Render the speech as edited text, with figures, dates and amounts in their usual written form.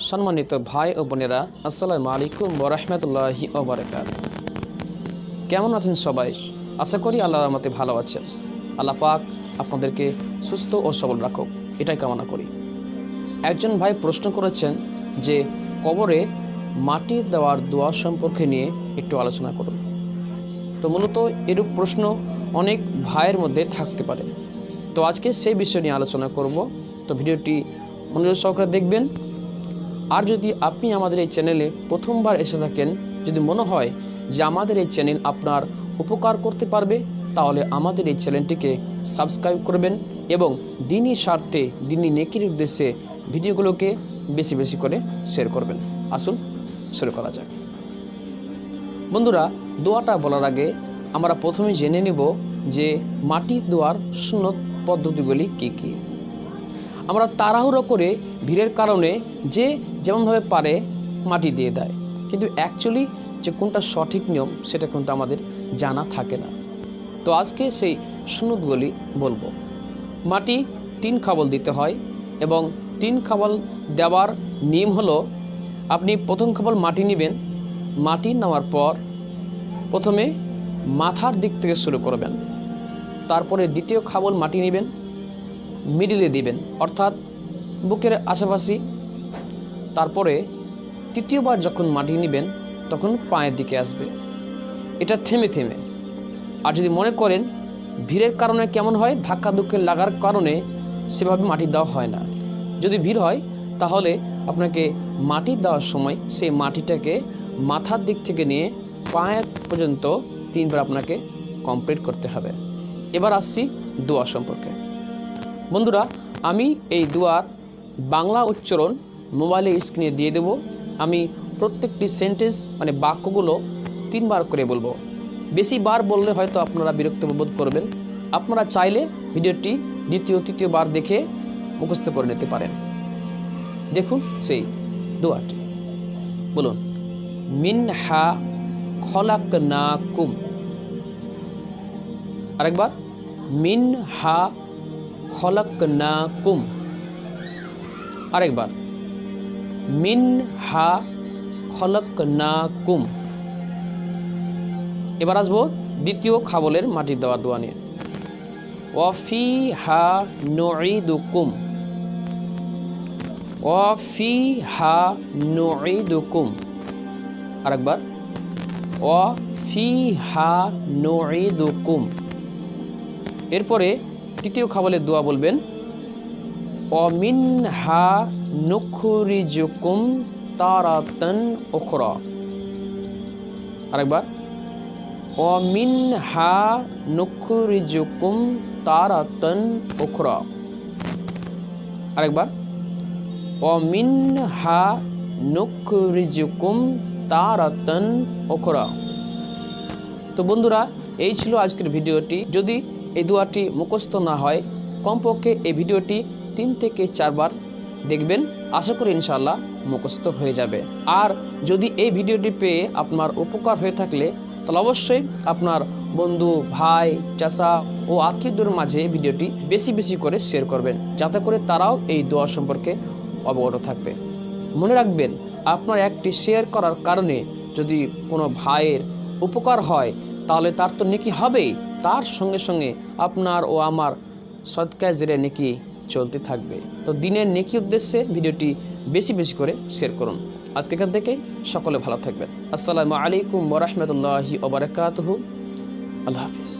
সম্মানিত ভাই ও বোনেরা, আসসালামু আলাইকুম ওয়া রাহমাতুল্লাহি ওয়া বারাকাতুহু। কেমন আছেন সবাই? আশা করি আল্লাহর রহমতে ভালো আছেন। আল্লাহ পাক আপনাদেরকে সুস্থ ও সবল রাখুক, এটাই কামনা করি। একজন ভাই প্রশ্ন করেছেন যে কবরে মাটি দেওয়ার দোয়া সম্পর্কে নিয়ে একটু আলোচনা করুন। তো মূলত এরূপ প্রশ্ন অনেক ভাইয়ের মধ্যে থাকতে পারে। তো আজকে সেই বিষয় নিয়ে আলোচনা করব। তো ভিডিওটি মনোযোগ সহকারে দেখবেন। আর যদি আপনি আমাদের এই চ্যানেলে প্রথমবার এসে থাকেন, যদি মনে হয় যে আমাদের এই চ্যানেল আপনার উপকার করতে পারবে, তাহলে আমাদের এই চ্যানেলটিকে সাবস্ক্রাইব করবেন এবং দিনই স্বার্থে, দিনই নেকির উদ্দেশ্যে ভিডিওগুলোকে বেশি বেশি করে শেয়ার করবেন। আসুন শুরু করা যাক। বন্ধুরা, দোয়াটা বলার আগে আমরা প্রথমে জেনে নেব যে মাটি দেওয়ার সুন্নত পদ্ধতিগুলি কী কী। আমরা তাড়াহুড়ো করে ভিড়ের কারণে যে যেমনভাবে পারে মাটি দিয়ে দেয়, কিন্তু অ্যাকচুয়ালি যে কোনটা সঠিক নিয়ম সেটা কিন্তু আমাদের জানা থাকে না। তো আজকে সেই সুন্নতগুলি বলবো। মাটি 3 খাবল দিতে হয় এবং 3 খাবল দেওয়ার নিয়ম হলো, আপনি প্রথম খাবল মাটি নেবেন। মাটি নেওয়ার পর প্রথমে মাথার দিক থেকে শুরু করবেন, তারপরে দ্বিতীয় খাবল মাটি নেবেন, মিডিলে দিবেন অর্থাৎ বুকের আশেপাশে। তারপরে তৃতীয়বার যখন মাটি নেবেন তখন পায়ের দিকে আসবে, এটা থেমে থেমে। আর যদি মনে করেন ভিড়ের কারণে কেমন হয়, ধাক্কা ধুক্কে লাগার কারণে সেভাবে মাটি দেওয়া হয় না, যদি ভিড় হয় তাহলে আপনাকে মাটি দেওয়ার সময় সেই মাটিটাকে মাথার দিক থেকে নিয়ে পায়ের পর্যন্ত 3 বার আপনাকে কমপ্লিট করতে হবে। এবার আসছি দোয়া সম্পর্কে। বন্ধুরা, আমি এই দোয়ার বাংলা উচ্চারণ মোবাইলে স্ক্রিনে দিয়ে দেব। আমি প্রত্যেকটি সেন্টেন্স মানে বাক্যগুলো 3 বার করে বলবো। বেশি বার বললে হয়তো আপনারা বিরক্ত বোধ করবেন। আপনারা চাইলে ভিডিওটি দ্বিতীয় তৃতীয় বার দেখে মুখস্থ করে নিতে পারেন। দেখুন সেই দোয়াটি, বলুন মিনহা খলাকনাকুম। আরেকবার, মিনহা খলাকনাকুম। আরেকবার, মিনহা খলাকনাকুম। এবার আসবো দ্বিতীয় খাবলের মাটি দেওয়ার দোয়া নিয়ে। ওয়াফিহা নুঈদুকুম, ওয়াফিহা নুঈদুকুম। আরেকবার, ওয়াফিহা নুঈদুকুম। এরপরে তৃতীয় খাবলের দোয়া বলবেন, ওয়ামিনহা নুখরিজুকুম তারাতান উখরা। আরেকবার, ওয়ামিনহা নুখরিজুকুম তারাতান উখরা। আরেকবার, ওয়ামিনহা নুখরিজুকুম তারাতান উখরা। তো বন্ধুরা, এই ছিল আজকের ভিডিওটি। যদি এই দোয়াটি মুখস্থ না হয়, কমপক্ষে এই ভিডিওটি 3 থেকে 4 বার দেখবেন। আশা করি ইনশাআল্লাহ মুখস্থ হয়ে যাবে। আর যদি এই ভিডিওটি পেয়ে আপনার উপকার হয়ে থাকলে তাহলে অবশ্যই আপনার বন্ধু, ভাই, চাচা ও আত্মীয়দের মাঝে ভিডিওটি বেশি বেশি করে শেয়ার করবেন, যাতে করে তারাও এই দোয়া সম্পর্কে অবগত থাকবে। মনে রাখবেন, আপনার একটি শেয়ার করার কারণে যদি কোনো ভাইয়ের উপকার হয় তাহলে তার তো নেকি হবেই, তার সঙ্গে সঙ্গে আপনার ও আমার সদকায়ে জারিয়া নেকি চলতে থাকবে। তো দিনের নেকি উদ্দেশ্যে ভিডিওটি বেশি বেশি করে শেয়ার করুন। আজকে এখান থেকে সকলে ভালো থাকবেন। আসসালামু আলাইকুম ওয়া রাহমাতুল্লাহি ওয়া বারাকাতুহু। আল্লাহ হাফেজ।